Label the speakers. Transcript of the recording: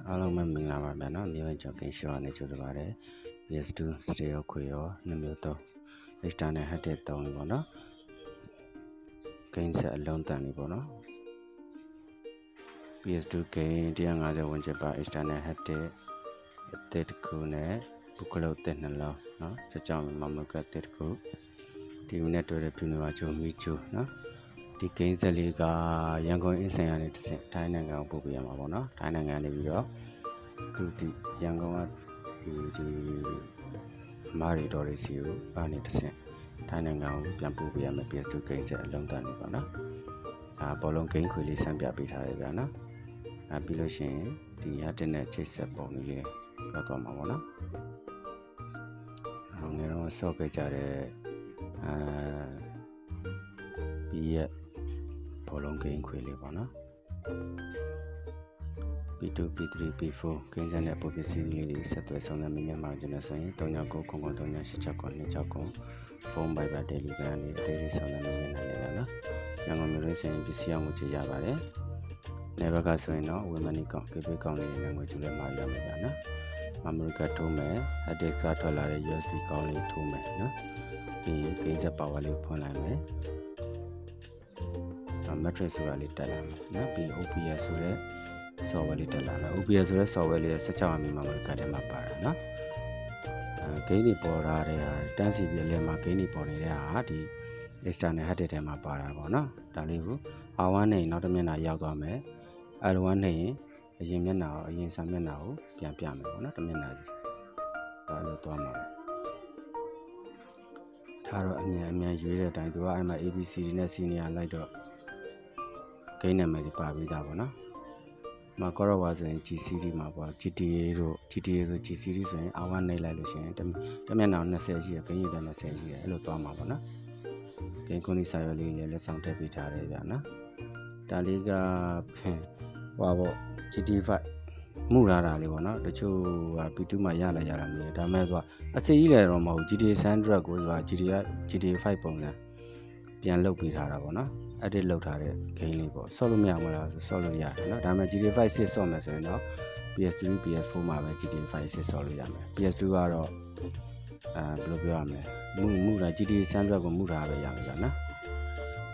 Speaker 1: အားလုံးပဲမင်္ဂလာပါဗျာနော်မြေဝင်ကျော်ကင်းရှော့နဲ့ကြိုဆိုပါတယ် PS2 stereo ခွေရော2မျိုး3 external head 3လေးပေါ့နော်ဂိမ်းဆက်အလုံးတန်လေးပေါ့နော် PS2 ဂိမ်း150ဝန်းကျင်ပါ external head အသစ်တစ်ခုနဲ့ဘုကလုတ်တစ်နှလုံးနော်စကြောင်မမကတစ်တစ်ခုဒီမနေ့တွေ့တဲ့ပြူနေပါချိုမီချိုနော်ဒီဂိမ်းဆက်လေးကရန်ကုန်အင်းဆိုင်ရတဲ့ထိုင်းနိုင်ငံကိုပို့ပေးရမှာပေါ့နော်ထိုင်းနိုင်ငံနေပြီးတော့သူဒီရန်ကုန်ကဒီမာရီတော်ရီစီကိုအနေနဲ့ထိုင်းနိုင်ငံကိုပြန်ပို့ပေးရမယ် PS2 ဂိမ်းဆက်အလုံးတန်းနေပေါ့နော်ဘောလုံးဂိမ်းခွေလေးစမ်းပြပေးထားတယ်ဗျာနော်ပြီးလို့ရှိရင်ဒီရတဲ့နဲ့ချိတ်ဆက်ပုံလေးပြောသွားမှာပေါ့နော်ငယ်တော့ဆော့ခဲ့ကြတဲ့ပြီးရဘောလုံးဂိမ်းခွေလေးပေါ့နော် P2 P3 P4 ဂိမ်းဆက်နဲ့ပုံပစ္စည်းလေးတွေဆက်သွယ်ဆောင်ရွက်မိမြန်မာကျွန်တော်ဆိုရင်39933986ဖုန်းပိုက်ပါတယ်လီဗန်လေးအသေးလေးဆောင်ရွက်မိနေတာလေနော်ရန်ကုန်မြို့ရင်းပစ္စည်းအောင်ကိုကြည့်ရပါတယ်နေဘက်ကဆိုရင်တော့ဝေမနီကောင်ကေပေကောင်လေးနဲ့ငွေကျူလဲမှာရမယ်ဗျာနော်မမရီကထိုးမယ်အဒစ်ကထွက်လာတဲ့ USB ကောင်လေးထိုးမယ်နော်ပြီးဂိမ်းဆက်ပါဝါလေးဖွင့်လိုက်မယ်matrix ဆိုတာလေးတက်လာမယ်နော်ပြီး OBS ဆိုတဲ့ software လေးတက်လာမယ် OBS ဆိုတဲ့ software လေး16 MB မှာကတ်ထဲမှာပါတာနော်ဂိမ်းတွေပေါ်လာတဲ့ဟာတန်းစီပြီးလဲမှာဂိမ်းတွေပေါ်နေတဲ့ဟာဒီ external hard disk ထဲမှာပါတာပေါ့နော်ဒါလေးကို R1 နဲ့နောက်တစ်မျက်နှာရောက်သွားမယ် R1 နဲ့ရင်အရင်မျက်နှာကိုအရင်စာမျက်နှာကိုပြန်ပြမယ်ပေါ့နော်တစ်မျက်နှာစီဒါလို့သွားမှာဒါတော့အမြန်ရွေးတဲ့အတိုင်းသူကအဲ့မှာ ABCD နဲ့ C နေရာလိုက်တော့ဂိမ်းနာမည်တွေပါပြီးသားပေါ့နော်မကောရဝါဆိုရင် GCD မှာပေါ့ GTA တို့ GTA ဆို GCD ဆိုရင် R1 နှိပ်လိုက်လို့ရှိရင်တစ်မျက်နှာ20ရှိရဂိမ်းရတဲ့20ရှိရအဲ့လိုသွားမှာပေါ့နော်ဂိမ်းကွန်ဒီစာရွက်လေးလည်းလက်ဆောင်ထည့်ပေးထားတယ်ဗျာနော်ဒါလေးကဟိုပေါ့ GTA5 မှုရတာလေးပေါ့နော်တချို့က P2 မှာရလာကြတာမျိုးဒါမဲ့ဆိုအစီကြီးလည်းတော့မဟုတ် GTA Sandra ကိုဆိုတာ GTA5 ပုံစံပြန်လုပ်ပေးထားတာပေါ့နော်edit လုပ်ထားတဲ့ game လေးပေါ့ဆော့လို့မရဘူးလားဆိုဆော့လို့ရတယ်เนาะဒါပေမဲ့ GTA 5 6ဆော့မယ်ဆိုရင်တော့ PS3 PS4 မှာပဲ GTA 5 6ဆော့လို့ရမယ် PS2 ကတော့ဘယ်လိုပြောရမလဲမူတာ GTA Sandra ကိုမူတာပဲရမှာဗျာနော်